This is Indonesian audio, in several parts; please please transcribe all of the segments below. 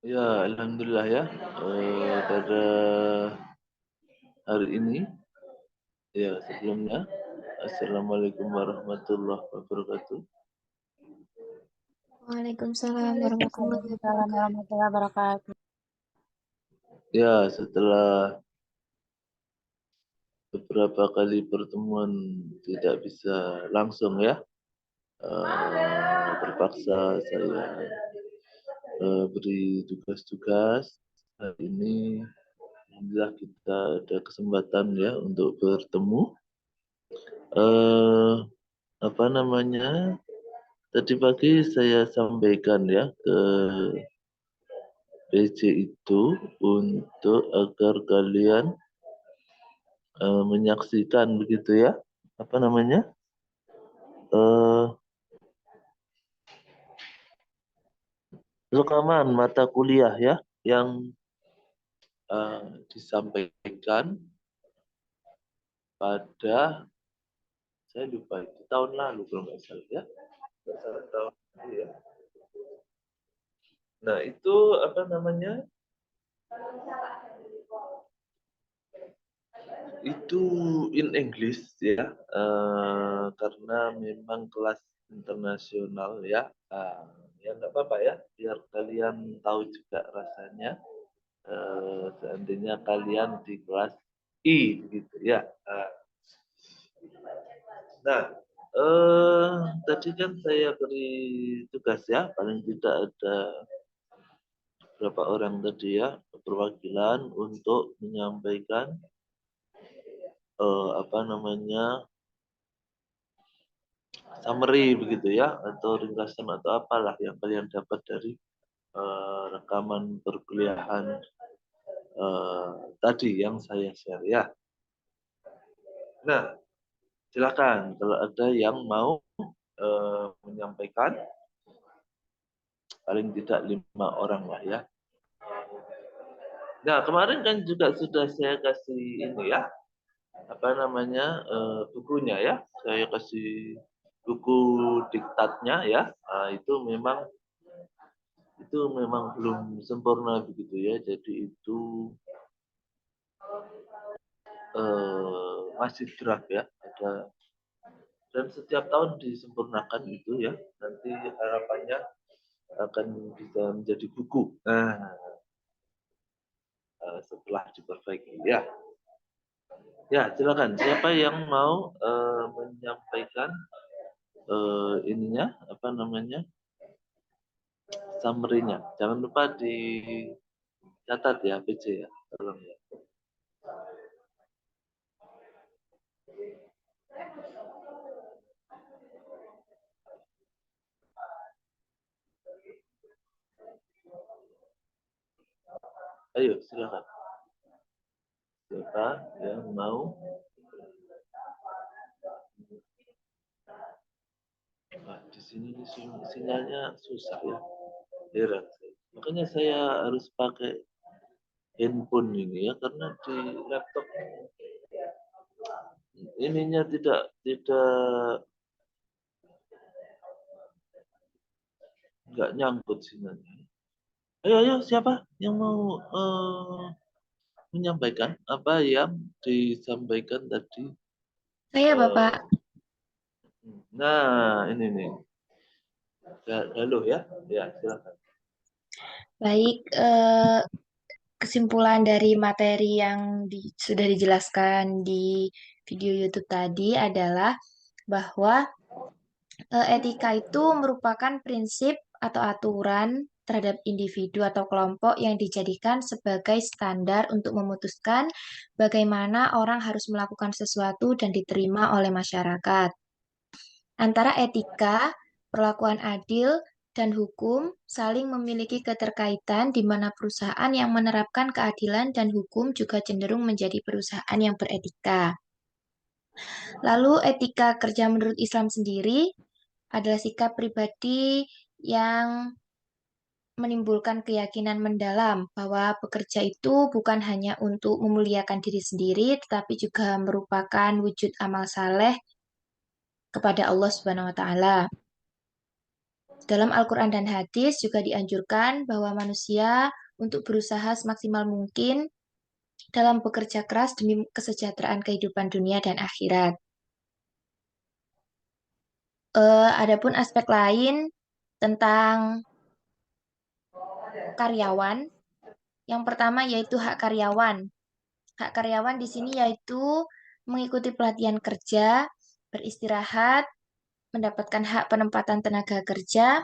Ya, alhamdulillah ya. Pada hari ini, ya sebelumnya, Assalamualaikum warahmatullahi wabarakatuh. Waalaikumsalam warahmatullahi Waalaikumsalam wabarakatuh. warahmatullahi wabarakatuh. Ya, setelah beberapa kali pertemuan tidak bisa langsung ya, terpaksa saya beri tugas-tugas. Hari ini, alhamdulillah kita ada kesempatan ya untuk bertemu. Eh, Apa namanya? Tadi pagi saya sampaikan ya ke PC itu untuk agar kalian menyaksikan begitu ya, apa namanya, eh, rekaman mata kuliah ya yang disampaikan pada, saya lupa itu tahun lalu kalau nggak salah ya, nggak salah tahun lalu ya. Nah itu apa namanya, itu in English ya, karena memang kelas internasional ya. Ya nggak apa-apa ya, biar kalian tahu juga rasanya seandainya kalian di kelas I gitu ya. Nah, tadi kan saya beri tugas ya, paling tidak ada berapa orang tadi ya, perwakilan untuk menyampaikan apa namanya, summary begitu ya, atau ringkasan atau apalah yang kalian dapat dari rekaman perkuliahan tadi yang saya share ya. Nah, silakan kalau ada yang mau menyampaikan, paling tidak 5 orang lah ya. Nah, kemarin kan juga sudah saya kasih ini ya, apa namanya, bukunya ya. Saya kasih buku diktatnya ya. Nah, itu memang belum sempurna begitu ya. Jadi itu masih draft ya. Dan setiap tahun disempurnakan itu ya. Nanti harapannya akan bisa menjadi buku. Nah, setelah diperbaiki ya. Ya, silakan. Siapa yang mau menyampaikan ininya, apa namanya, summary-nya. Jangan lupa dicatat ya, PC ya, tolong ya. Ayo, silakan. Siapa yang mau? Nah, di sini sinyalnya susah ya, heran saya. Makanya saya harus pakai handphone ini ya, karena di laptop ininya tidak tidak nggak nyangkut sinyalnya. Ayo, siapa yang mau menyampaikan apa yang disampaikan tadi? Saya Bapak. Nah, ini nih. Halo ya, ya silakan. Baik, kesimpulan dari materi yang sudah dijelaskan di video YouTube tadi adalah bahwa etika itu merupakan prinsip atau aturan terhadap individu atau kelompok yang dijadikan sebagai standar untuk memutuskan bagaimana orang harus melakukan sesuatu dan diterima oleh masyarakat. Antara etika, perlakuan adil, dan hukum saling memiliki keterkaitan di mana perusahaan yang menerapkan keadilan dan hukum juga cenderung menjadi perusahaan yang beretika. Lalu etika kerja menurut Islam sendiri adalah sikap pribadi yang menimbulkan keyakinan mendalam bahwa bekerja itu bukan hanya untuk memuliakan diri sendiri, tetapi juga merupakan wujud amal saleh kepada Allah Subhanahu wa taala. Dalam Al-Quran dan hadis juga dianjurkan bahwa manusia untuk berusaha semaksimal mungkin dalam bekerja keras demi kesejahteraan kehidupan dunia dan akhirat. Adapun aspek lain tentang karyawan, yang pertama yaitu hak karyawan. Hak karyawan di sini yaitu mengikuti pelatihan kerja, beristirahat, mendapatkan hak penempatan tenaga kerja,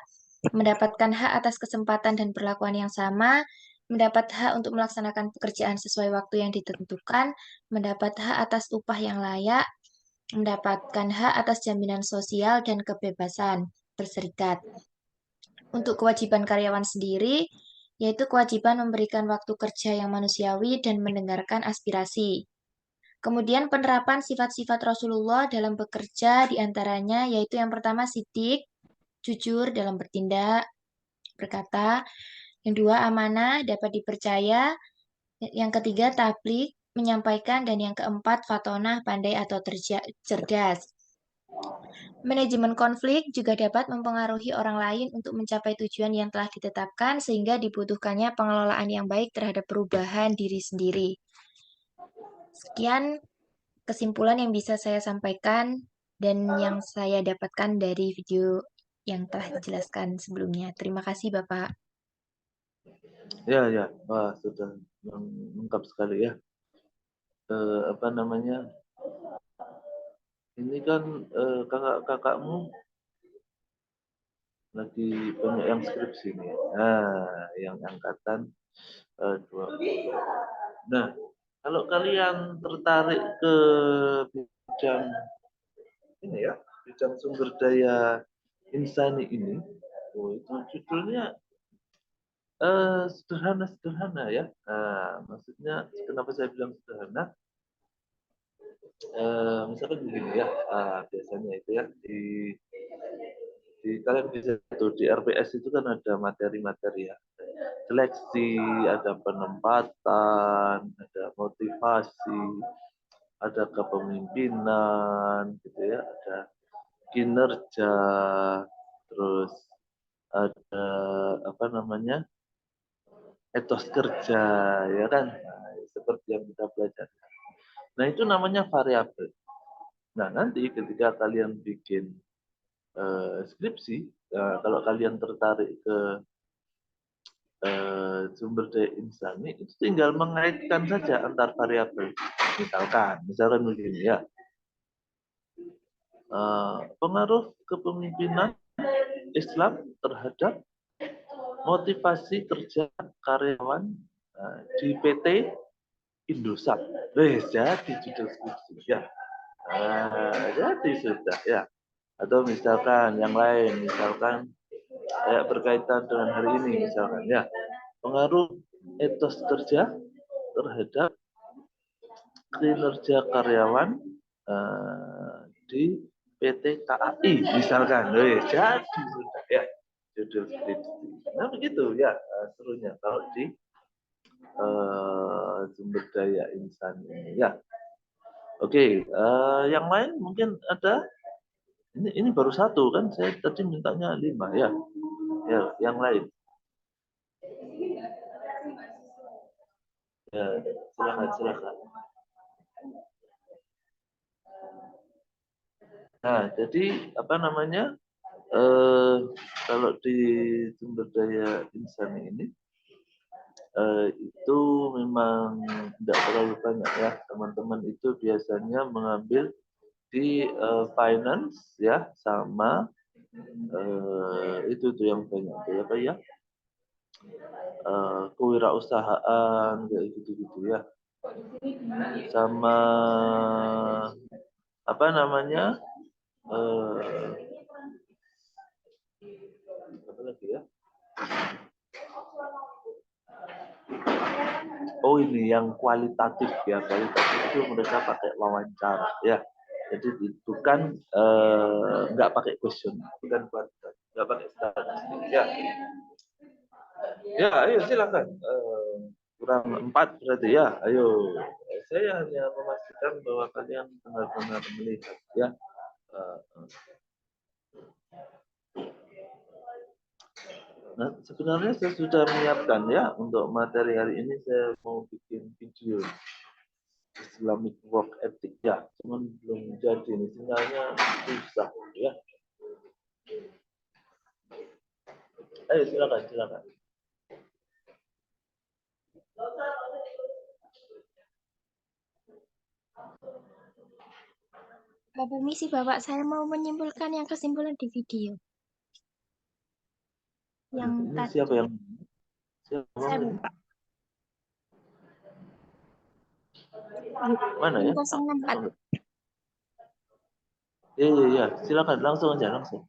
mendapatkan hak atas kesempatan dan perlakuan yang sama, mendapat hak untuk melaksanakan pekerjaan sesuai waktu yang ditentukan, mendapat hak atas upah yang layak, mendapatkan hak atas jaminan sosial dan kebebasan berserikat. Untuk kewajiban karyawan sendiri, yaitu kewajiban memberikan waktu kerja yang manusiawi dan mendengarkan aspirasi. Kemudian penerapan sifat-sifat Rasulullah dalam bekerja diantaranya yaitu yang pertama sidik, jujur dalam bertindak, berkata. Yang dua amanah, dapat dipercaya. Yang ketiga tablik, menyampaikan. Dan yang keempat fatonah, pandai atau cerdas. Manajemen konflik juga dapat mempengaruhi orang lain untuk mencapai tujuan yang telah ditetapkan sehingga dibutuhkannya pengelolaan yang baik terhadap perubahan diri sendiri. Sekian kesimpulan yang bisa saya sampaikan dan yang saya dapatkan dari video yang telah dijelaskan sebelumnya. Terima kasih, Bapak. Ya, ya. Wah, sudah lengkap sekali ya. Apa namanya? Ini kan kakak-kakakmu lagi banyak yang skripsi nih. Nah, yang angkatan 20. Nah, kalau kalian tertarik ke bidang ini ya, bidang sumber daya insani ini, oh, itu judulnya sederhana-sederhana ya. Nah, maksudnya kenapa saya bilang sederhana? Misalkan begini ya, biasanya itu ya di kalian bisa itu di RPS itu kan ada materi-materi ya, seleksi, ada penempatan, ada motivasi, ada kepemimpinan, gitu ya, ada kinerja, terus ada apa namanya etos kerja, ya kan, nah, seperti yang kita pelajari. Nah itu namanya variabel. Nah nanti ketika kalian bikin skripsi, kalau kalian tertarik ke sumber daya insani, itu tinggal mengaitkan saja antar variabel. Misalkan begini ya, pengaruh kepemimpinan Islam terhadap motivasi kerja karyawan di PT Indosat. Jadi judul skripsi ya. Jadi sudah ya. Atau misalkan yang lain, misalkan kayak berkaitan dengan hari ini misalkan ya, pengaruh etos kerja terhadap kinerja karyawan di PT KAI misalkan. Jadi sudah ya judul skripsi. Nah begitu ya serunya kalau di sumber daya insan ini ya. Oke, yang lain mungkin ada. Ini baru satu kan, saya tadi mintanya 5 ya. Ya, yang lain. Ya, silakan. Nah, jadi apa namanya? Kalau di sumber daya insan ini itu memang tidak terlalu banyak ya, teman-teman itu biasanya mengambil di finance ya, sama itu tuh yang banyak tuh apa ya, kewirausahaan kayak gitu-gitu ya, sama apa namanya apa lagi ya, oh ini yang kualitatif ya, kualitatif itu mereka pakai wawancara ya, jadi bukan nggak pakai question, bukan kualitatif, nggak pakai statistik ya. Ya ayo silakan, kurang 4 berarti ya, ayo, saya hanya memastikan bahwa kalian benar-benar melihat ya. Nah, sebenarnya saya sudah menyiapkan ya untuk materi hari ini. Saya mau bikin video Islamic work ethic ya, cuman belum jadi nih, sinyalnya susah ya. Ayo silakan, silakan. Permisi Bapak, saya mau menyimpulkan yang kesimpulan di video yang Ini siapa tadi. yang Saya Bapak. mana ya? 064. Iya, silakan langsung aja langsung.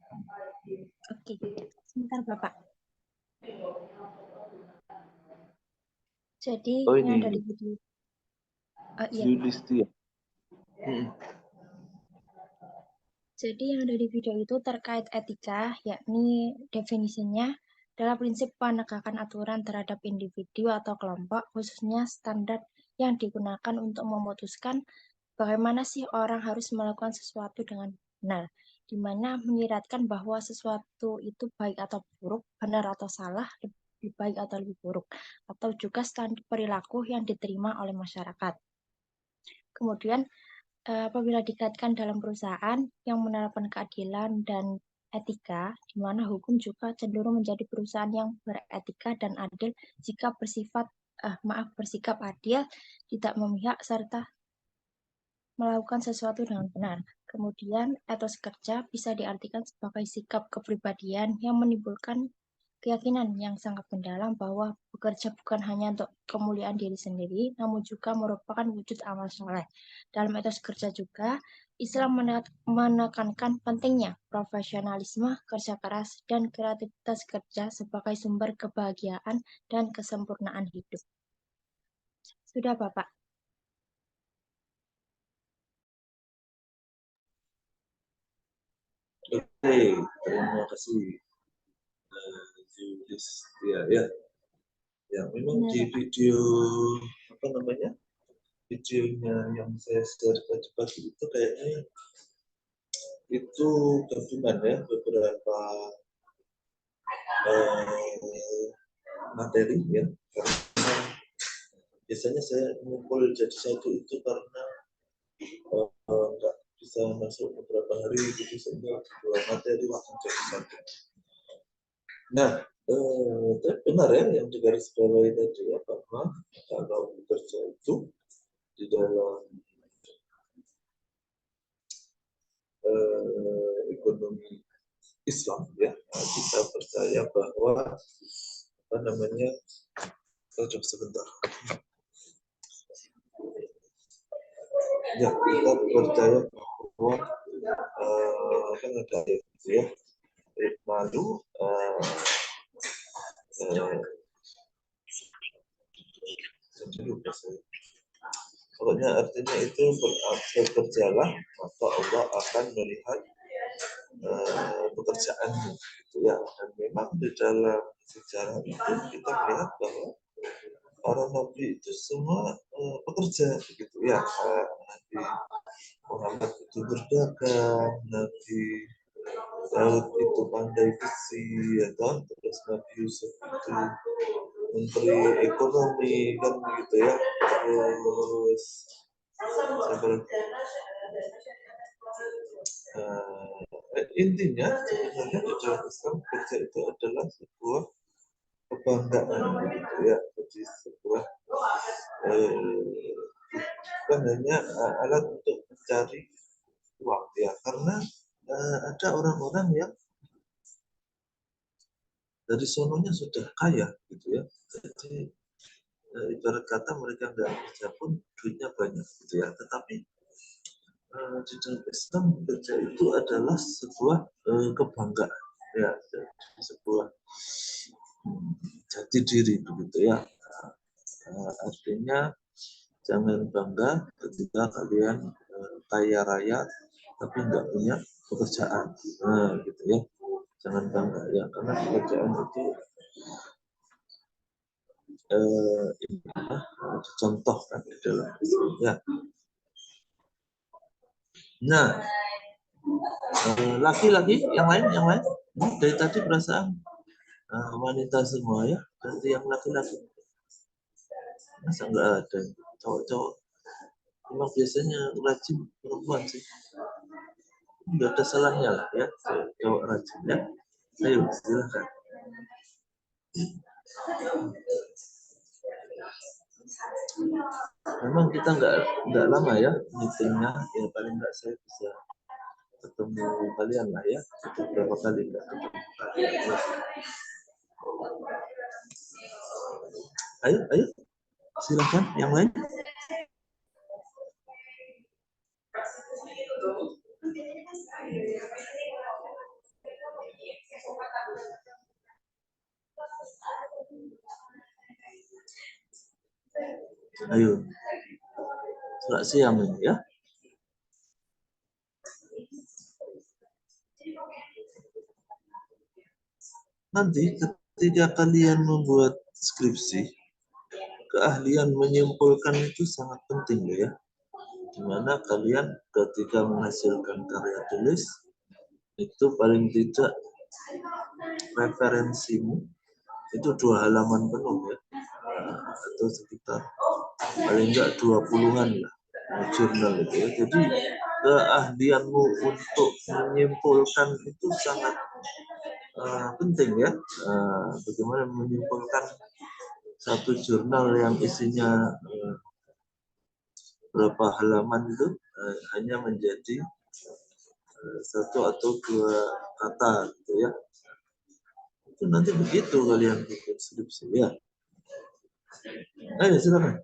Oke, sebentar Bapak. Jadi Oh yang ini dari video. Oh iya. Yulistia. Jadi yang dari video itu terkait etika, yakni definisinya adalah prinsip penegakan aturan terhadap individu atau kelompok, khususnya standar yang digunakan untuk memutuskan bagaimana sih orang harus melakukan sesuatu dengan benar, di mana menyiratkan bahwa sesuatu itu baik atau buruk, benar atau salah, lebih baik atau lebih buruk, atau juga standar perilaku yang diterima oleh masyarakat. Kemudian apabila dikaitkan dalam perusahaan yang menerapkan keadilan dan etika, di mana hukum juga cenderung menjadi perusahaan yang beretika dan adil jika bersikap adil, tidak memihak serta melakukan sesuatu dengan benar. Kemudian, etos kerja bisa diartikan sebagai sikap kepribadian yang menimbulkan keyakinan yang sangat mendalam bahwa bekerja bukan hanya untuk kemuliaan diri sendiri, namun juga merupakan wujud amal soleh. Dalam etos kerja juga, Islam menekankan pentingnya profesionalisme, kerja keras, dan kreativitas kerja sebagai sumber kebahagiaan dan kesempurnaan hidup. Sudah, Bapak. Oke, terima kasih Yulistia ya. Ya, memang Benar, di Bapak. video apa namanya? Videonya yang saya share tadi pagi itu kayaknya itu gabungan ya beberapa materi ya. Karena biasanya saya mengumpul jadi satu itu karena nggak bisa masuk beberapa hari gitu, sehingga dua materi langsung jadi satu. Nah, benar ya yang digarisbawahi tadi ya, bahwa kalau bekerja itu di dalam ekonomi Islam ya, kita percaya bahwa apa namanya, coba sebentar ya, kita percaya bahwa kan ada itu ya, malu pokoknya artinya itu bekerjalah maka Allah akan melihat pekerjaanmu gitu ya. Dan memang di dalam sejarah itu kita melihat bahwa para nabi itu semua pekerja begitu ya. Nabi Muhammad itu berdagang, Nabi Daud itu pandai besi ya kan, terus Nabi Yusuf itu menteri ekonomi kan gitu ya, terus intinya sebenarnya di dalam Islam kerja itu adalah sebuah kebanggaan gitu ya, jadi sebuah bukan hanya alat untuk mencari uang ya, karena ada orang-orang yang dari sononya sudah kaya gitu ya, jadi ibarat kata mereka nggak kerja pun duitnya banyak gitu ya, tetapi di dalam Islam kerja itu adalah sebuah kebanggaan ya, sebuah jati diri begitu ya. Artinya jangan bangga ketika kalian kaya raya tapi nggak punya pekerjaan, gitu ya, jangan bangga ya, karena pekerjaan itu dicontohkan di dalam Islam ya. Nah, laki-laki yang lain dari tadi perasaan wanita semua ya, berarti yang laki-laki. Masa nggak ada cowok-cowok? Memang biasanya rajin perempuan sih. Nggak ada salahnya lah ya, cowok rajin ya. Ayo, silakan. Memang kita nggak lama ya meetingnya, ya paling nggak saya bisa ketemu kalian lah ya, beberapa kali nggak ketemu kalian. Ayo, silakan yang lain. Ayo, selamat siang ini ya. Nanti ketika kalian membuat skripsi, keahlian menyimpulkan itu sangat penting ya. Dimana kalian ketika menghasilkan karya tulis, itu paling tidak referensimu itu 2 halaman penuh ya, atau sekitar paling enggak 20-an lah jurnal itu ya. Jadi keahlianmu untuk menyimpulkan itu sangat penting ya. Bagaimana menyimpulkan satu jurnal yang isinya berapa halaman itu hanya menjadi satu atau 2 kata gitu ya. Itu nanti begitu kalian bikin skripsi ya. Ayo silakan.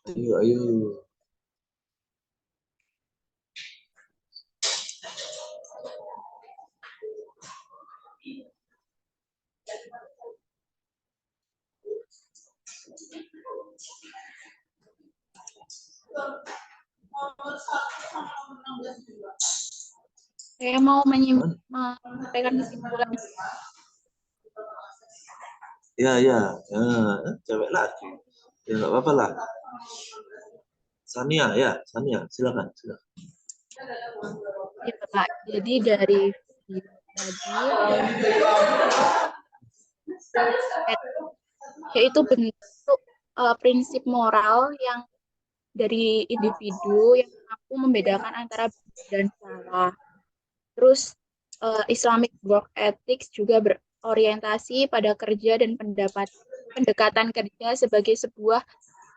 Ayo. Saya mau menyampaikan kesimpulan. Ya, cewek lagi. Ya nggak apa-apa lah. Sania, silakan. Ya, Pak. Jadi dari tadi, yaitu bentuk prinsip moral yang dari individu yang mampu membedakan antara benar dan salah. Terus Islamic work ethics juga berorientasi pada kerja dan pendekatan kerja sebagai sebuah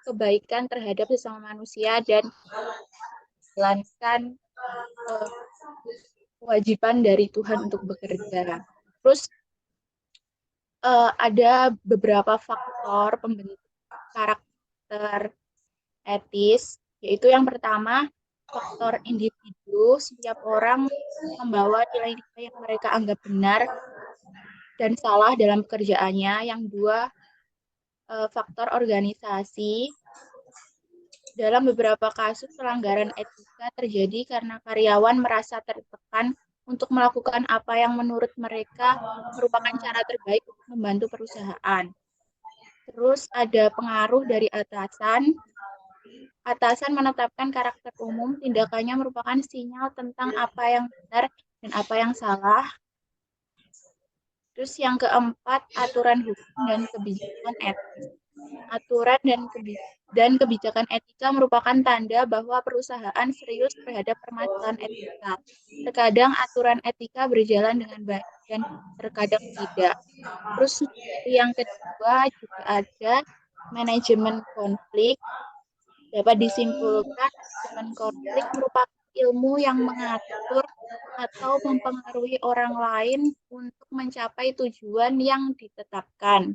kebaikan terhadap sesama manusia dan menjalankan kewajiban dari Tuhan untuk bekerja. Terus ada beberapa faktor pembentuk karakter etis, yaitu yang pertama faktor individu. Setiap orang membawa nilai-nilai yang mereka anggap benar dan salah dalam pekerjaannya. Yang dua, faktor organisasi. Dalam beberapa kasus pelanggaran etika terjadi karena karyawan merasa tertekan untuk melakukan apa yang menurut mereka merupakan cara terbaik untuk membantu perusahaan. Terus ada pengaruh dari atasan. Atasan menetapkan karakter umum, tindakannya merupakan sinyal tentang apa yang benar dan apa yang salah. Terus yang keempat, aturan hukum dan kebijakan etis. Aturan dan kebijakan etika merupakan tanda bahwa perusahaan serius terhadap permasalahan etika. Terkadang aturan etika berjalan dengan baik dan terkadang tidak. Terus yang kedua juga ada manajemen konflik. Dapat disimpulkan, manajemen konflik merupakan ilmu yang mengatur atau mempengaruhi orang lain untuk mencapai tujuan yang ditetapkan.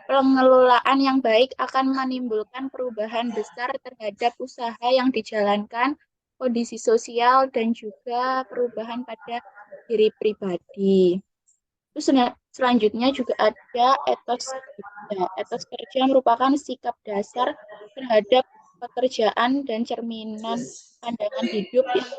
Pengelolaan yang baik akan menimbulkan perubahan besar terhadap usaha yang dijalankan, kondisi sosial, dan juga perubahan pada diri pribadi. Terus selanjutnya juga ada etos kerja. Etos kerja merupakan sikap dasar terhadap pekerjaan dan cerminan pandangan hidup yang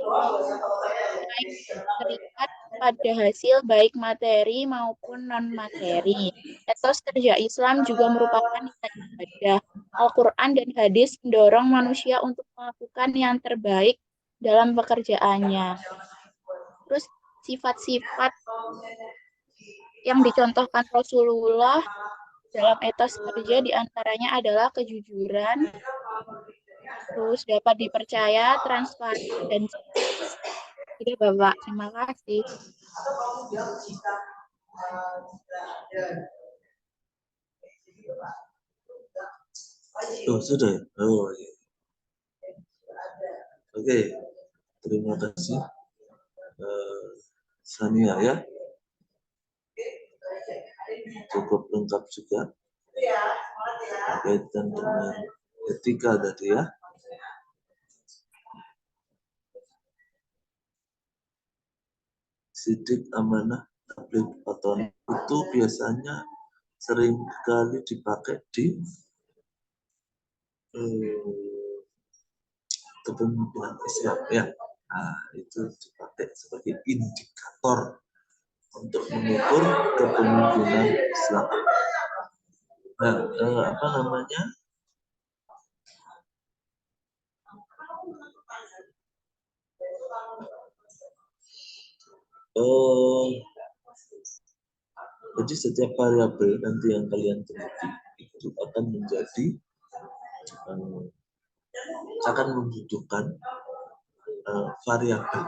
baik terikat pada hasil baik materi maupun non-materi. Etos kerja Islam juga merupakan nilai ibadah. Al-Quran dan hadis mendorong manusia untuk melakukan yang terbaik dalam pekerjaannya. Terus sifat-sifat yang dicontohkan Rasulullah dalam etos kerja diantaranya adalah kejujuran, terus dapat dipercaya, transparan, dan jelas. Sudah, Bapak. Terima kasih. Oh, sudah ya? Oh, iya. Oke, terima kasih. Sania ya. Cukup lengkap juga berkaitan dengan etika tadi ya. Sidik, amanah, tabligh, paton itu biasanya sering kali dipakai di kepemimpinan Islam ya. Nah, itu dipakai sebagai indikator untuk mengukur kepemimpinan Islam. Nah, apa namanya? Jadi setiap variabel nanti yang kalian teliti itu akan menjadi akan membutuhkan variabel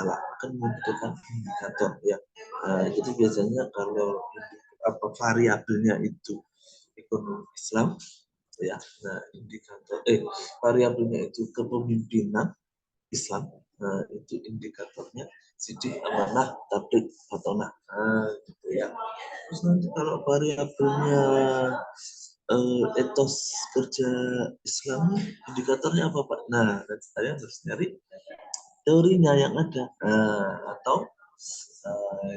akan membutuhkan indikator ya. Jadi biasanya kalau variabelnya itu ekonomi Islam ya, nah indikator variabelnya itu kepemimpinan Islam, nah itu indikatornya sidik, amanah, tabligh, patonah, gitu ya. Terus nanti kalau variabelnya etos kerja Islam, indikatornya apa Pak? Nah, nanti kalian harus nyari teorinya yang ada, atau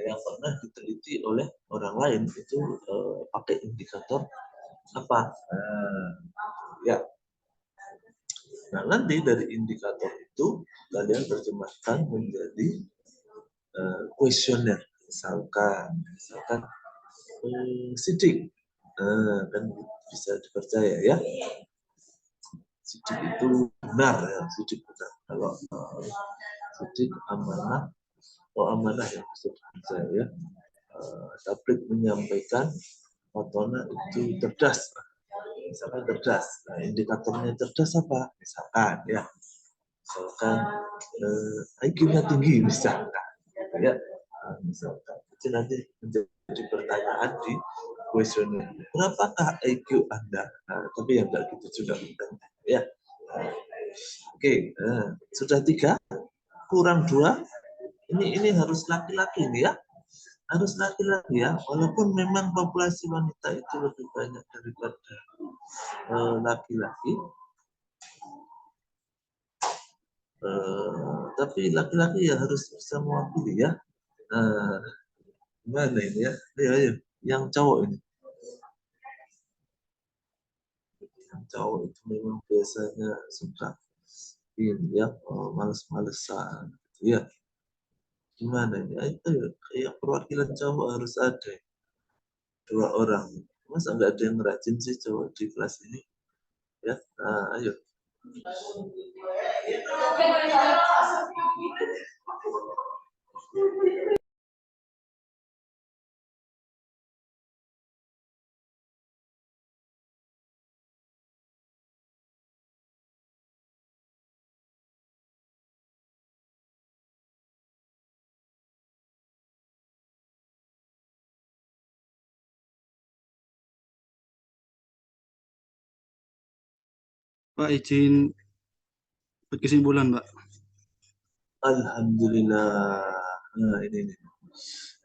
yang pernah diteliti oleh orang lain itu pakai indikator apa? Ya. Nah, nanti dari indikator itu kalian terjemahkan menjadi kuesioner, misalkan sidik, kan bisa dipercaya ya. Sidik itu benar ya, sidik benar. Kalau sidik amanah, amanah yang bisa dipercaya ya. Tabligh menyampaikan, patonah itu cerdas. Misalkan cerdas, nah, indikatornya cerdas apa? Misalkan IQ-nya tinggi misalkan, ya. Misalkan itu nanti menjadi pertanyaan di kuesioner. Berapakah IQ Anda? Nah, tapi yang enggak gitu juga ya. Oke, sudah 3, kurang 2. Ini harus laki-laki nih ya. Harus laki-laki ya, walaupun memang populasi wanita itu lebih banyak daripada laki-laki, tapi laki-laki ya harus bisa mewakili ya. Gimana ini ya? Ayo, yang cowok ini. Yang cowok itu memang biasanya suka ini ya, males-malesan gitu ya. Gimana ini? Itu kayak perwakilan cowok harus ada 2 orang. Masa nggak ada yang rajin sih cowok di kelas ini? Ya, nah, ayo. Pak, izin berkesimpulan, Pak. Alhamdulillah. Nah, ini.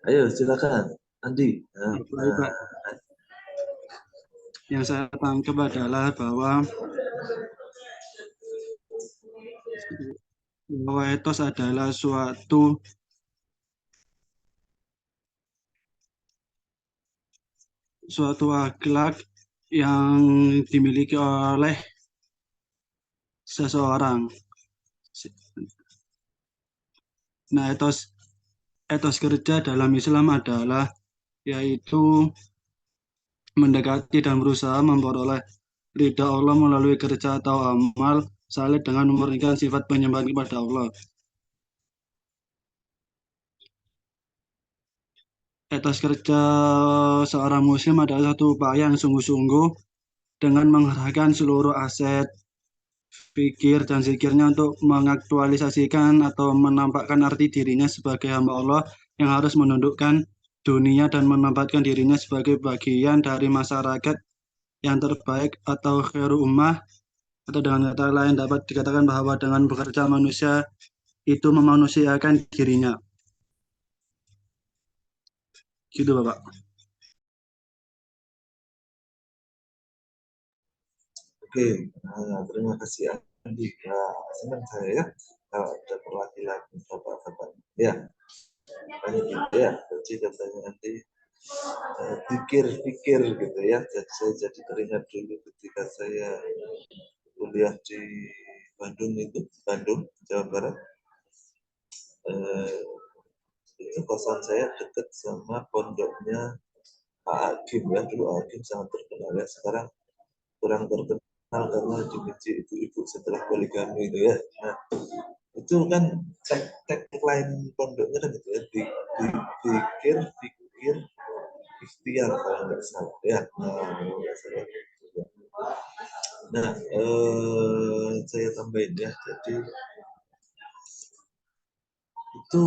Ayo, silakan. Andi. Baik, Pak. Yang saya tangkap adalah bahwa etos adalah suatu akhlak yang dimiliki oleh seseorang. Nah, etos kerja dalam Islam adalah yaitu mendekati dan berusaha memperoleh ridha Allah melalui kerja atau amal saleh dengan memurnikan sifat penyembahan kepada Allah. Etos kerja seorang muslim adalah satu upaya yang sungguh-sungguh dengan mengerahkan seluruh aset, pikir, dan zikirnya untuk mengaktualisasikan atau menampakkan arti dirinya sebagai hamba Allah yang harus menundukkan dunia dan menempatkan dirinya sebagai bagian dari masyarakat yang terbaik atau khairu ummah, atau dengan kata lain dapat dikatakan bahwa dengan bekerja manusia itu memanusiakan dirinya. Gitu Bapak. Oke, terima kasih Andi. Senang saya ya kalau ada perwakilan bapak-bapak. Ya, lanjut ya. Jadi katanya Andi pikir-pikir gitu ya. Jadi saya jadi teringat dulu ketika saya kuliah di Bandung, Jawa Barat. Itu kosan saya dekat sama pondoknya Pak Hakim ya. Dulu Hakim sangat terkenal ya. Sekarang kurang terkenal karena dibenci ibu-ibu setelah poligami itu ya. Nah, itu kan tagline pondoknya kan gitu ya, pikir ikhtiar kalau nggak salah ya. Nah, saya tambahin ya. Jadi itu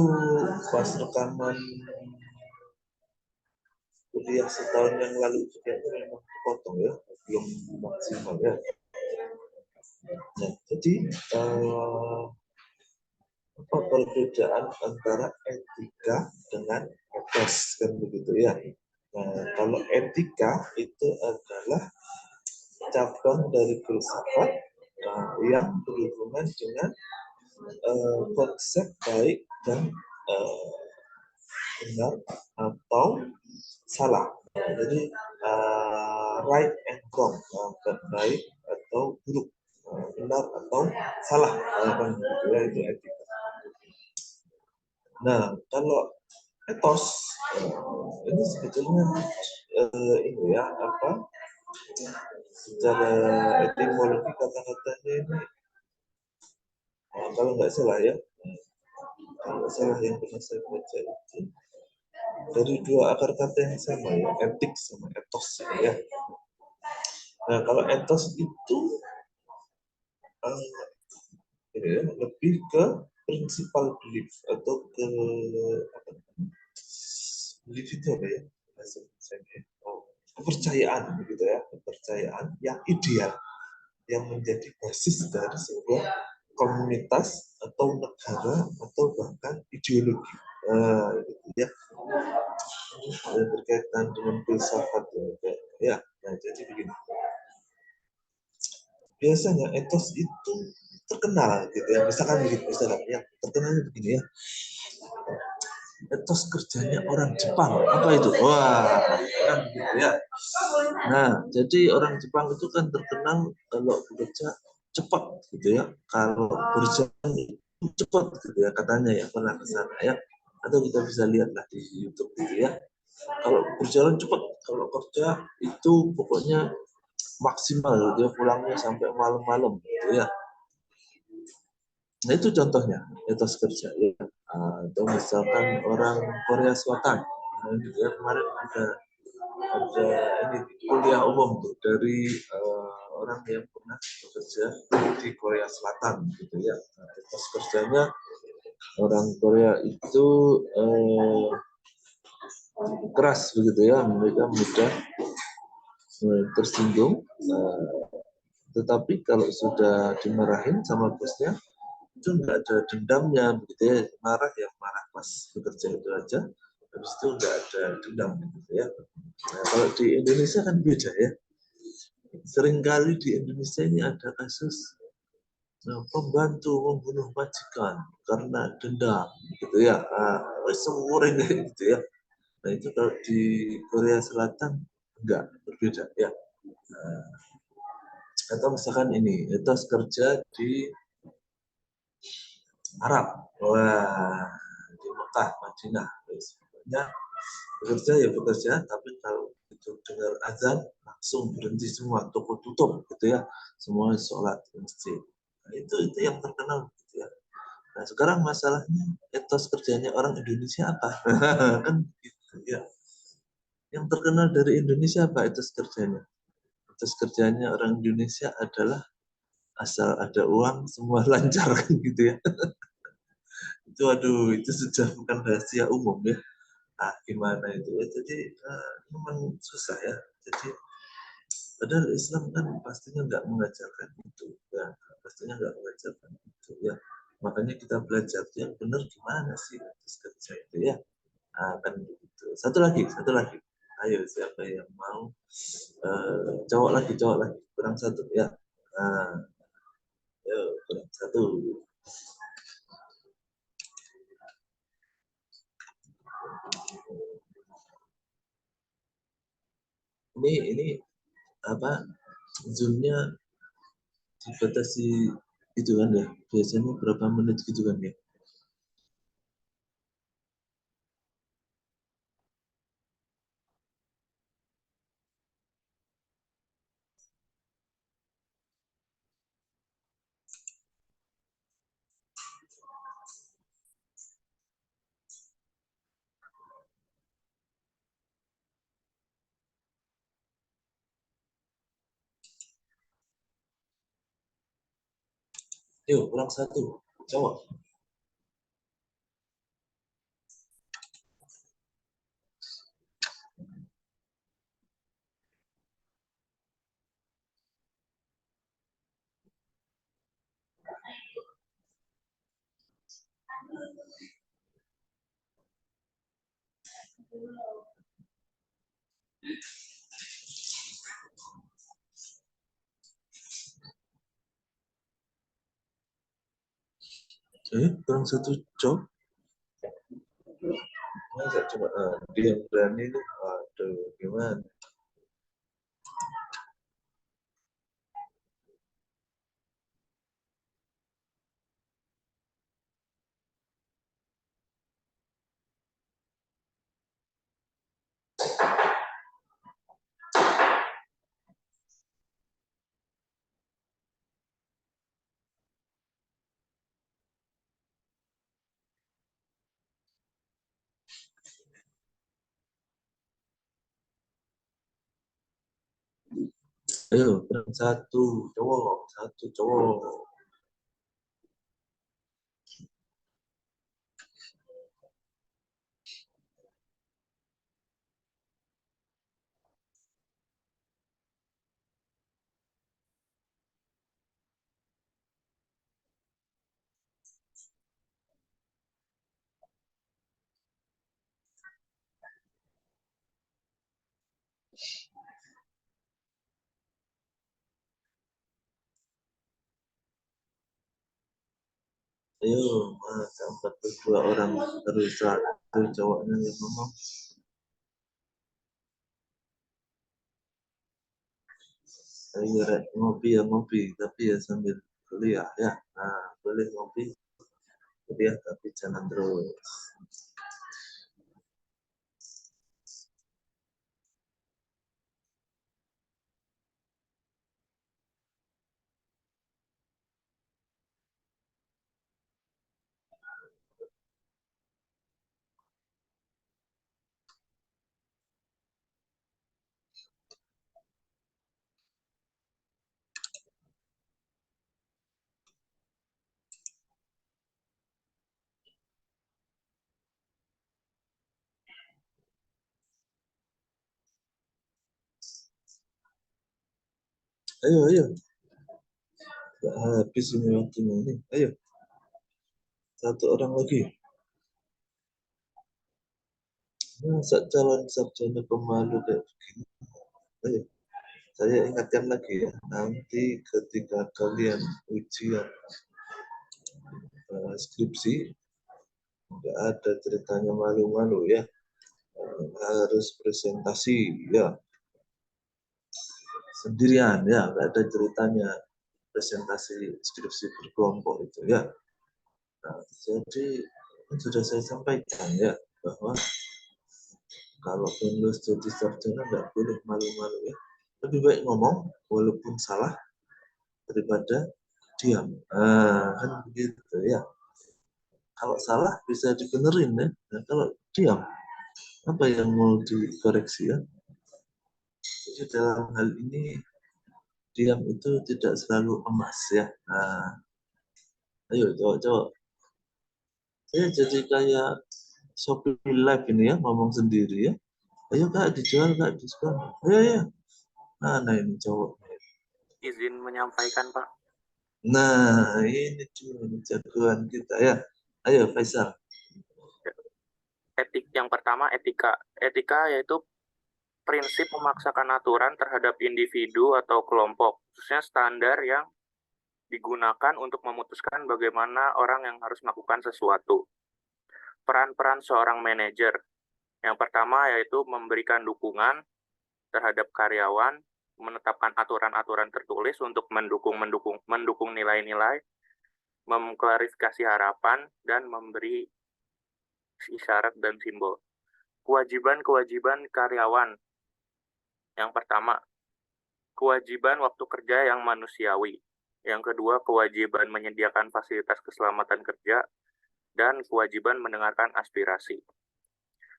pas rekaman kuliah setahun yang lalu itu memang potong ya, belum maksimal ya. Nah, jadi apa perbedaan antara etika dengan etos kan begitu ya. Nah, kalau etika itu adalah cabang dari filsafat yang berhubungan dengan konsep baik dan benar atau salah. Jadi right and wrong, baik atau buruk, benar atau salah, kan begitu ya, itu etika. Nah, kalau etos ini sebetulnya ini ya apa? Secara etimologi kata-katanya ini kalau nggak salah ya, kalau nggak salah yang pernah saya baca itu dari dua akar kata yang sama ya, etik sama etos ya. Nah, kalau etos itu ya, lebih ke principal belief atau ke apa, belief itu apa ya? Kepercayaan begitu ya, kepercayaan yang ideal yang menjadi basis dari sebuah komunitas atau negara atau bahkan ideologi. Gitu ya. Yang berkaitan dengan filsafat ya. Nah, jadi begini. Biasanya etos itu terkenal gitu ya. Misalkan yang terkenalnya begini ya. Etos kerjanya orang Jepang. Apa itu? Wah, kan gitu ya. Nah, jadi orang Jepang itu kan terkenal kalau bekerja cepat gitu ya. Kalau berjalan itu cepat gitu ya katanya ya, pernah ke sana ya. Atau kita bisa lihatlah di YouTube gitu ya. Kalau berjalan cepat, kalau kerja itu pokoknya maksimal gitu ya, pulangnya sampai malam-malam gitu ya. Nah, itu contohnya etos kerja ya. Atau misalkan orang Korea Selatan, gitu ya, kemarin ada ini kuliah umum tuh dari orang yang pernah bekerja di Korea Selatan gitu ya. Nah, etos kerjanya orang Korea itu keras begitu ya, mereka mudah tersinggung, tetapi kalau sudah dimarahin sama bosnya itu nggak ada dendamnya begitu ya, marah ya marah pas bekerja itu aja, habis itu nggak ada dendam gitu ya. Nah, kalau di Indonesia kan beda ya, seringkali di Indonesia ini ada kasus pembantu membunuh majikan karena dendam gitu ya, sering gitu ya. Nah, itu kalau di Korea Selatan enggak, berbeda ya. Atau misalkan ini, etos kerja di Arab, wah di Mekah, Madinah, sebenarnya bekerja ya bekerja, tapi kalau itu dengar azan langsung berhenti semua, toko tutup gitu ya, semua sholat di masjid. Nah, itu yang terkenal gitu ya. Nah sekarang masalahnya etos kerjanya orang Indonesia apa? Kan gitu ya. Yang terkenal dari Indonesia apa etos kerjanya? Etos kerjanya orang Indonesia adalah asal ada uang semua lancar kan gitu ya. Itu aduh itu sudah bukan rahasia umum ya. Ah gimana itu ya, jadi memang susah ya. Jadi padahal Islam kan pastinya nggak mengajarkan itu ya, pastinya nggak mengajarkan itu ya. Makanya kita belajar yang benar gimana sih etos kerja itu ya. Ah kan begitu. Satu lagi, ayo siapa yang mau, cowok lagi kurang satu ya. Nah, ayo kurang satu. Ini apa, zoomnya dibatasi itu kan ya, biasanya berapa menit gitu kan ya. Yuk kurang satu cowok. Kurang satu cowok. Masa cuma dia yang berani nih, aduh gimana. Ayo kurang satu cowok. Ayo sampai dua orang terus satu cowoknya yang ngomong. Ayo Rek, ngopi tapi ya sambil kuliah ya. Nah boleh ngopi kuliah tapi jangan terus. Ayo nggak habis ini waktunya ini. Ayo satu orang lagi. Masa calon sarjana pemalu kayak begini. Ayo saya ingatkan lagi ya, nanti ketika kalian ujian skripsi nggak ada ceritanya malu-malu ya. Harus presentasi ya, sendirian ya, nggak ada ceritanya presentasi skripsi berkelompok itu ya. Nah, jadi sudah saya sampaikan ya bahwa kalau lulus jadi sarjana nggak boleh malu-malu ya. Lebih baik ngomong walaupun salah daripada diam. Kan begitu ya. Kalau salah bisa dibenerin ya. Nah, kalau diam, apa yang mau dikoreksi ya? Jadi dalam hal ini diam itu tidak selalu emas ya. Nah, ayo cowok-cowok. Saya jadi kayak Shopee Live ini ya, ngomong sendiri ya. Ayo kak, dijual kak, diskon. Ayo ya. Nah ini cowok. Izin menyampaikan Pak. Nah ini cuma jagoan kita ya. Ayo Faisal. Yang pertama etika. Etika yaitu prinsip memaksakan aturan terhadap individu atau kelompok, khususnya standar yang digunakan untuk memutuskan bagaimana orang yang harus melakukan sesuatu. Peran-peran seorang manajer. Yang pertama yaitu memberikan dukungan terhadap karyawan, menetapkan aturan-aturan tertulis untuk mendukung nilai-nilai, mengklarifikasi harapan, dan memberi isyarat dan simbol. Kewajiban-kewajiban karyawan. Yang pertama, kewajiban waktu kerja yang manusiawi. Yang kedua, kewajiban menyediakan fasilitas keselamatan kerja, dan kewajiban mendengarkan aspirasi.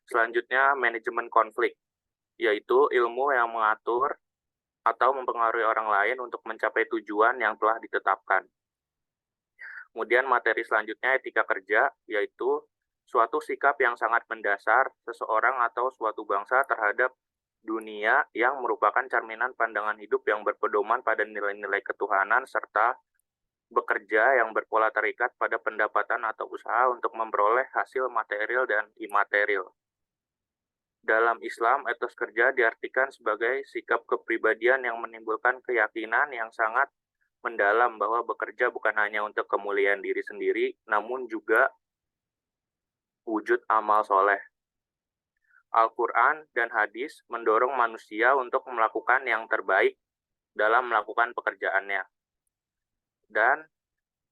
Selanjutnya, manajemen konflik, yaitu ilmu yang mengatur atau mempengaruhi orang lain untuk mencapai tujuan yang telah ditetapkan. Kemudian materi selanjutnya etika kerja, yaitu suatu sikap yang sangat mendasar seseorang atau suatu bangsa terhadap dunia yang merupakan cerminan pandangan hidup yang berpedoman pada nilai-nilai ketuhanan serta bekerja yang berpola terikat pada pendapatan atau usaha untuk memperoleh hasil material dan imaterial. Dalam Islam, etos kerja diartikan sebagai sikap kepribadian yang menimbulkan keyakinan yang sangat mendalam bahwa bekerja bukan hanya untuk kemuliaan diri sendiri, namun juga wujud amal soleh. Al-Quran dan hadis mendorong manusia untuk melakukan yang terbaik dalam melakukan pekerjaannya. Dan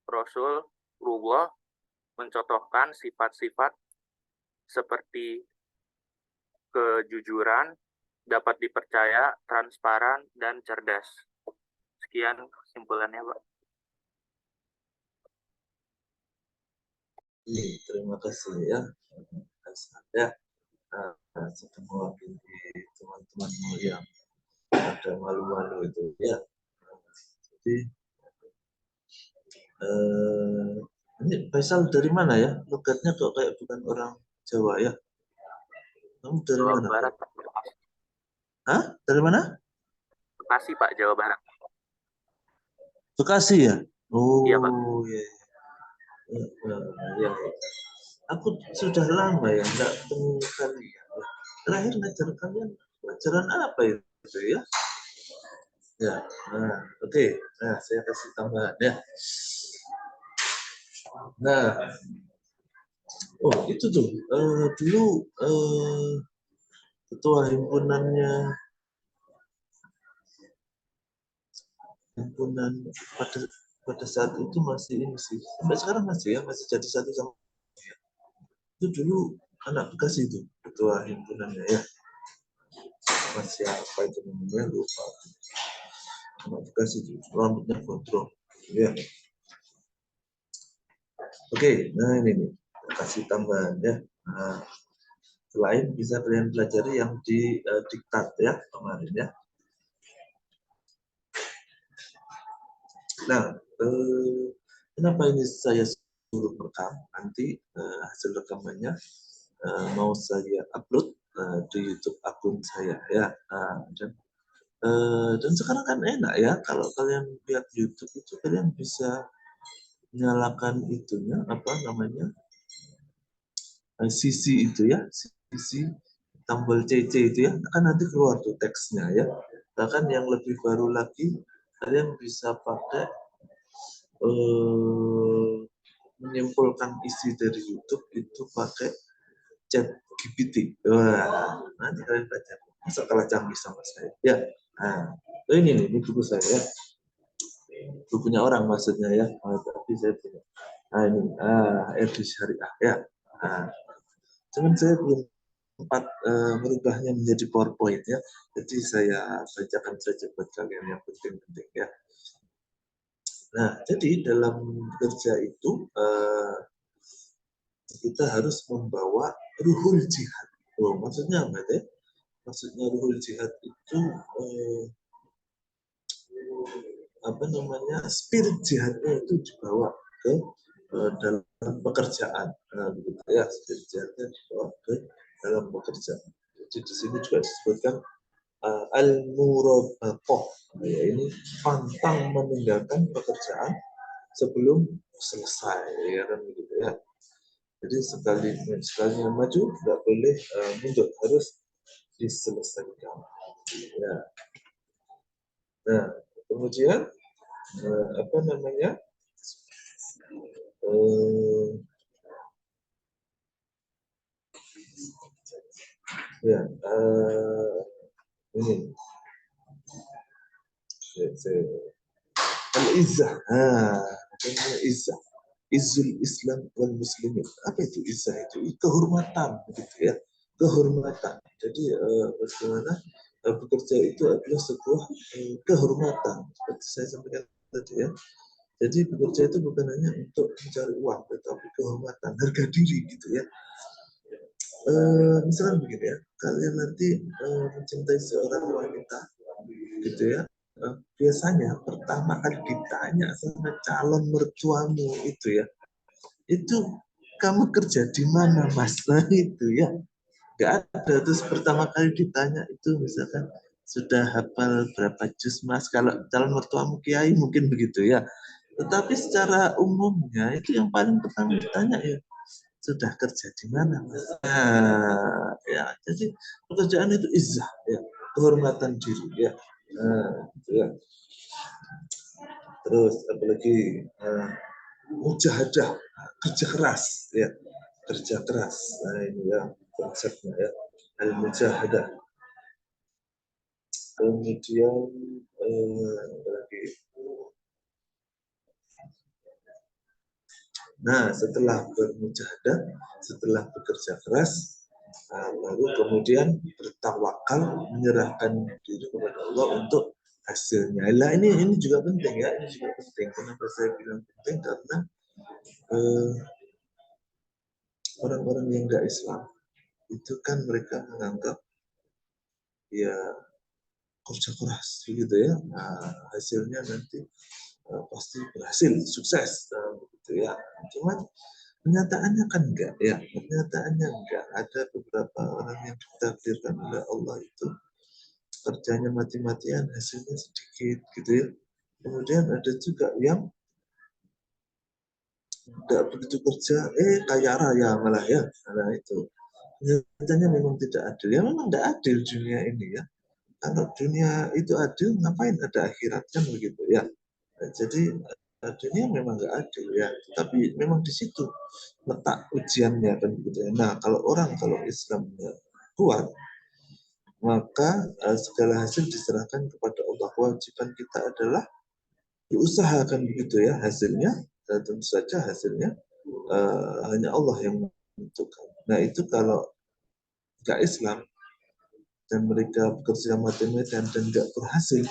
Rasulullah mencontohkan sifat-sifat seperti kejujuran, dapat dipercaya, transparan, dan cerdas. Sekian kesimpulannya, Pak. Terima kasih ya. Saya sedang mewakili teman-teman yang ada malu-malu itu ya. Jadi ini Faisal dari mana ya? Logatnya kok kayak bukan orang Jawa ya? Kamu dari Jawa mana? Barat, Pak. Hah? Dari mana? Bekasi, Pak, Jawa Barat. Bekasi ya? Oh Iya, Pak. Ya. Aku sudah lama ya nggak ketemu kalian. Terakhir ngajar kalian pelajaran apa itu ya? Ya, nah, oke. Nah, saya kasih tambahan ya. Nah, oh itu tuh dulu ketua himpunan pada saat itu masih ini sih, sampai sekarang masih jadi satu sama. Itu dulu anak Bekasi itu ketua himpunannya ya. Masih apa itu namanya lupa. Anak Bekasi itu rambutnya gondrong ya. Oke, nah ini nih kasih tambahan ya. Nah, selain bisa kalian pelajari yang di diktat ya kemarin ya. Nah, kenapa ini saya suruh rekam? Nanti hasil rekamannya mau saya upload di YouTube akun saya ya. Dan sekarang kan enak ya kalau kalian lihat YouTube itu kalian bisa nyalakan itunya apa namanya CC itu ya, CC tombol CC itu ya, kan nanti keluar tuh teksnya ya. Bahkan yang lebih baru lagi kalian bisa pakai menyimpulkan isi dari YouTube itu pakai ChatGPT. Wah, nanti kalian baca. Masa kalah canggih sama saya. Ya, Nah, ini buku saya ya. Bukunya orang maksudnya ya. Tapi saya punya. Nah ini, edisi syariah ya. Nah, cuman saya belum sempat merubahnya menjadi PowerPoint ya. Jadi saya bacakan saja buat kalian yang penting-penting ya. Nah, jadi dalam bekerja itu kita harus membawa ruhul jihad. Oh, maksudnya apa ya? Maksudnya ruhul jihad itu apa namanya, spirit jihadnya itu dibawa ke dalam pekerjaan. Nah, begitu ya, spirit jihadnya dibawa ke dalam pekerjaan. Jadi di sini juga disebutkan al-murabaqah, ya, ini pantang meninggalkan pekerjaan sebelum selesai, ya kan begitu ya. Jadi sekali maju nggak boleh mundur, harus diselesaikan. Ya. Nah, kemudian apa namanya? Ya, ini al-izzah. Izzah. Izzul Islam wal Muslimin. Apa itu izzah itu? Kehormatan, begitu ya. Kehormatan. Jadi bagaimana bekerja itu adalah sebuah kehormatan. Seperti saya sampaikan tadi ya. Jadi bekerja itu bukan hanya untuk mencari uang, tetapi kehormatan, harga diri gitu ya. Misalnya begini ya, kalian nanti mencintai seorang wanita, gitu ya. Biasanya pertama kali ditanya sama calon mertuamu itu ya, itu kamu kerja di mana mas? Nah itu ya, nggak ada. Terus pertama kali ditanya itu misalkan sudah hafal berapa juz mas? Kalau calon mertuamu kiai mungkin begitu ya. Tetapi secara umumnya itu yang paling pertama ditanya ya, sudah kerja di mana mas? Nah, ya, jadi pekerjaan itu izzah ya, kehormatan diri ya. Nah, gitu ya. Terus apalagi mujahadah, kerja keras ya, kerja keras. Nah ini ya konsepnya ya, al mujahadah. Kemudian apalagi, nah setelah bermujahadah, setelah bekerja keras, baru kemudian bertawakal, menyerahkan diri kepada Allah untuk hasilnya. Nah ini juga penting ya, ini juga penting. Kenapa saya bilang penting? Karena orang-orang yang nggak Islam itu kan mereka menganggap ya kerja keras gitu ya, nah, hasilnya nanti pasti berhasil, sukses, begitu ya. Cuman kenyataannya kan enggak ya, kenyataannya enggak. Ada beberapa orang yang ditakdirkan oleh Allah itu kerjanya mati-matian, hasilnya sedikit gitu ya. Kemudian ada juga yang tidak begitu kerja, kaya raya malah ya. Nah itu nyatanya memang tidak adil. Ya memang tidak adil dunia ini ya. Kalau dunia itu adil, ngapain ada akhirat kan begitu ya. Nah, jadi dunia memang nggak adil ya. Tapi memang di situ letak ujiannya kan begitu ya. Nah kalau Islamnya kuat, maka segala hasil diserahkan kepada Allah. Kewajiban kita adalah berusaha kan begitu ya, hasilnya. Dan tentu saja hasilnya hanya Allah yang menentukan. Nah itu kalau nggak Islam dan mereka bekerja mati-matian dan nggak berhasil,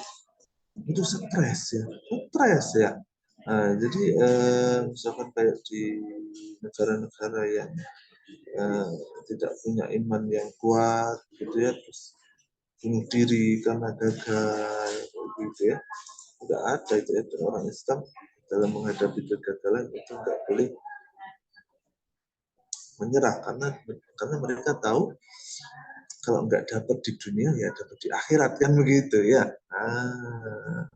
itu stres ya. Nah, jadi misalkan kayak di negara-negara yang tidak punya iman yang kuat gitu ya, terus bunuh diri karena gagal gitu ya, nggak ada itu orang Islam dalam menghadapi kegagalan itu nggak boleh menyerah, karena mereka tahu kalau nggak dapat di dunia ya dapat di akhirat kan begitu ya.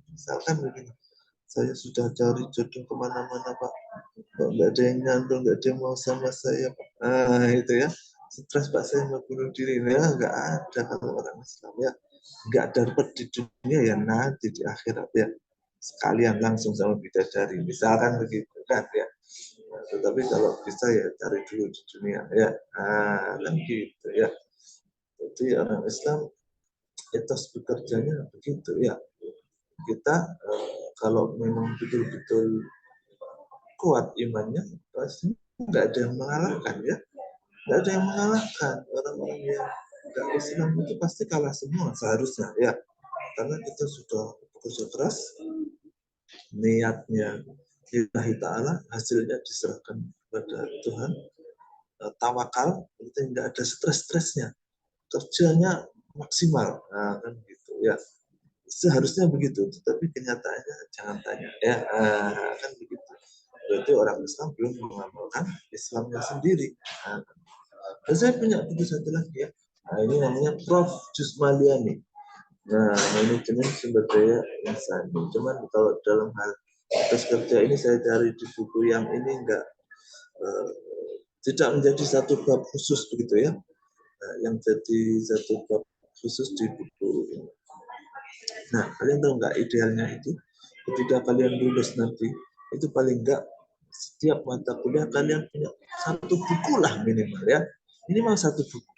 Misalkan begini, saya sudah cari jodoh kemana-mana pak, kok nggak ada yang nyantol, nggak ada yang mau sama saya pak. Itu ya, stres pak, saya mau bunuh diri. Ya nggak ada kalau orang Islam ya, nggak dapat di dunia ya nanti di akhirat ya, sekalian langsung sama bidadari misalkan begitu kan ya. Tetapi kalau bisa ya cari dulu di dunia ya, kan gitu ya. Jadi orang Islam etos bekerjanya begitu ya. Kita kalau memang betul-betul kuat imannya, pasti nggak ada yang mengalahkan ya. Nggak ada yang mengalahkan. Orang-orang yang nggak Islam itu pasti kalah semua seharusnya ya. Karena kita sudah bekerja keras, niatnya lillahi ta'ala, hasilnya diserahkan kepada Tuhan, tawakal, itu tidak ada stres-stresnya, kerjanya maksimal, nah, kan gitu ya. Seharusnya begitu, tetapi kenyataannya jangan tanya ya, kan begitu. Berarti orang Islam belum mengamalkan Islamnya sendiri. Nah, dan saya punya buku satu lagi ya. Nah, ini namanya Prof. Jusmaliani. Nah, manajemen sumber daya insani. Cuman kalau dalam hal etos kerja ini saya cari di buku yang ini enggak tidak menjadi satu bab khusus begitu ya. Nah, yang jadi satu bab khusus di buku ini. Nah, kalian tahu nggak idealnya itu? Ketika kalian lulus nanti, itu paling enggak setiap mata kuliah kalian punya satu buku lah minimal ya. Minimal satu buku.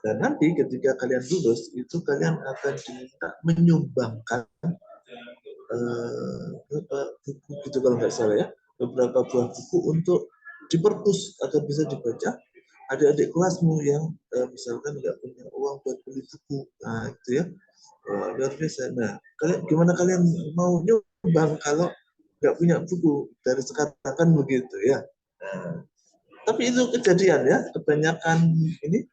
Dan nanti ketika kalian lulus, itu kalian akan diminta menyumbangkan beberapa buku gitu kalau nggak salah ya, beberapa buah buku untuk di perpus agar bisa dibaca. Adik-adik kelasmu yang misalkan nggak punya uang buat beli buku, nah itu ya, luar biasa. Nah, gimana kalian mau nyumbang kalau nggak punya buku dari sekarang kan begitu ya. Nah, tapi itu kejadian ya, kebanyakan ini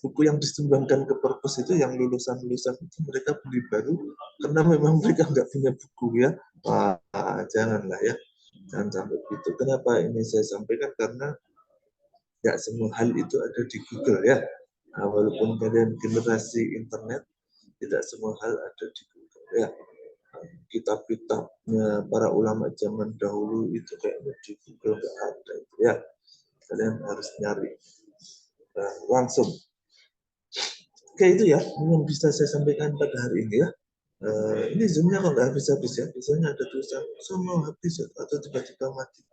buku yang disumbangkan ke perpus itu yang lulusan-lulusan itu mereka beli baru karena memang mereka nggak punya buku ya. Wah, janganlah ya, jangan sampai begitu. Kenapa ini saya sampaikan? Karena nggak semua hal itu ada di Google ya. Nah, walaupun kalian generasi internet, tidak semua hal ada di Google ya. Kitab-kitabnya para ulama zaman dahulu itu kayaknya di Google nggak ada itu ya. Kalian harus nyari langsung. Oke, itu ya yang bisa saya sampaikan pada hari ini ya. Ini zoomnya kok nggak habis-habis ya. Biasanya ada tulisan semua habis atau tiba-tiba mati.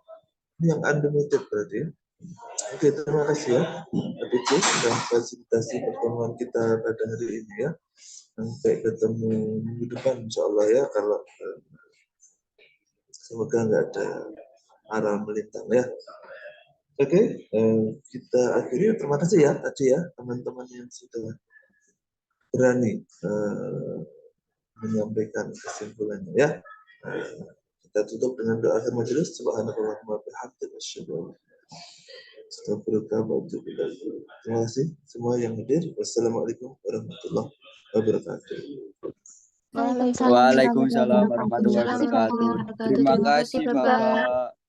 Ini yang unlimited berarti ya. Oke, terima kasih ya APC sudah fasilitasi pertemuan kita pada hari ini ya. Sampai ketemu minggu depan insya Allah ya. Kalau semoga nggak ada arah melintang ya. Oke, kita akhiri. Terima kasih ya tadi ya teman-teman yang sudah berani menyampaikan kesimpulannya ya. Kita tutup dengan doa akhir majelis. Subhanallahumma bihamdika asyhadu an la ilaha illa anta astaghfiruka wa atubu ilaik. Terima kasih semua yang hadir. Wassalamualaikum warahmatullahi wabarakatuh. Waalaikumsalam Waalaikumsalam warahmatullahi warahmatullahi wabarakatuh. wabarakatuh. Terima Terima kasih, kasih Bapak. Bapak.